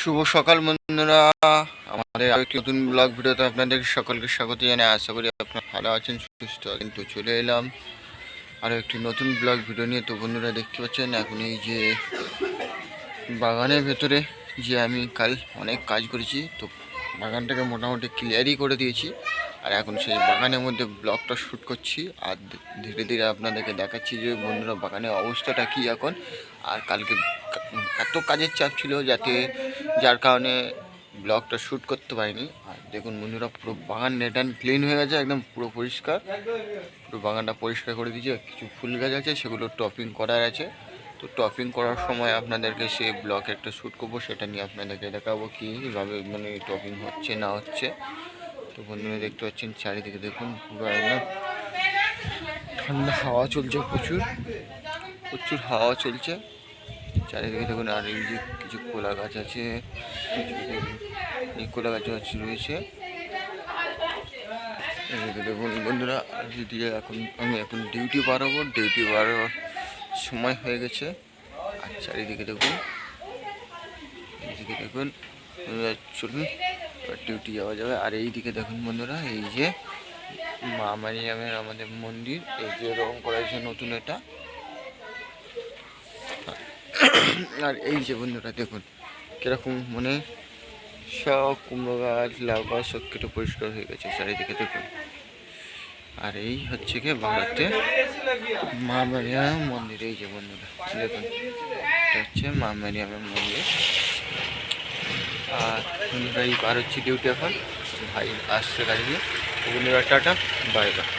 শুভ সকাল বন্ধুরা, আমাদের আরো একটি নতুন ব্লগ ভিডিওতে আপনাদের সকলকে স্বাগত জানাই। আশা করি আপনারা ভালো আছেন, সুস্থ আছেন। তো চলে এলাম আরও একটি নতুন ব্লগ ভিডিও নিয়ে। তো বন্ধুরা দেখতে পাচ্ছেন এখন এই যে বাগানের ভেতরে যে আমি কাল অনেক কাজ করেছি, তো বাগানটাকে মোটামুটি ক্লিয়ারই করে দিয়েছি। আর এখন সেই বাগানের মধ্যে ব্লগটা শ্যুট করছি আর ধীরে ধীরে আপনাদেরকে দেখাচ্ছি যে বন্ধুরা বাগানের অবস্থাটা কী এখন। আর কালকে এত কাজের চাপ ছিল যার কারণে ব্লগটা শ্যুট করতে পারিনি। আর দেখুন বন্ধুরা, পুরো বাগান নেট অ্যান্ড ক্লিন হয়ে গেছে, একদম পুরো পরিষ্কার। পুরো বাগানটা পরিষ্কার করে দিয়েছে। কিছু ফুল গাছ আছে, সেগুলো টপিং করার আছে। তো টপিং করার সময় আপনাদেরকে সেই ব্লগ একটা শ্যুট করবো, সেটা নিয়ে আপনাদেরকে দেখাবো কীভাবে মানে টপিং হচ্ছে না হচ্ছে। তো বন্ধুরা দেখতে পাচ্ছেন চারিদিকে দেখুন পুরো একদম ঠান্ডা হাওয়া চলছে, প্রচুর হাওয়া চলছে চারিদিকে দেখুন। আর এই যে কিছু কোলা গাছ আছে, এই কোলা গাছ রয়েছে দেখুন বন্ধুরা। যদি আমি এখন ডিউটি বাড়াবো, ডিউটি বাড়াবার সময় হয়ে গেছে। আর চারিদিকে দেখুন, এইদিকে দেখুন, চলুন ডিউটি যাওয়া যাবে। আর এইদিকে দেখুন বন্ধুরা, এই যে মা মারিয়ামের আমাদের মন্দির, এই যে রং করা হয়েছে নতুন এটা। আর এই যে বন্ধুরা দেখুন কিরকম মানে সব কুমড়ো গাছ, লাউ গাছ সব কেটে পরিষ্কার হয়ে গেছে চারিদিকে দেখুন। আর এই হচ্ছে গিয়ে বাংলাতে মা মারিয়াম মন্দির। এই যে বন্ধুরা দেখুন, এটা হচ্ছে মা মারিয়ামের মন্দির। আর বন্ধুরা এই পার হচ্ছে ডিউটি, এখন ভাই আসছে গাড়ি দিয়ে। বন্ধুরা টাটা, বাই বাই।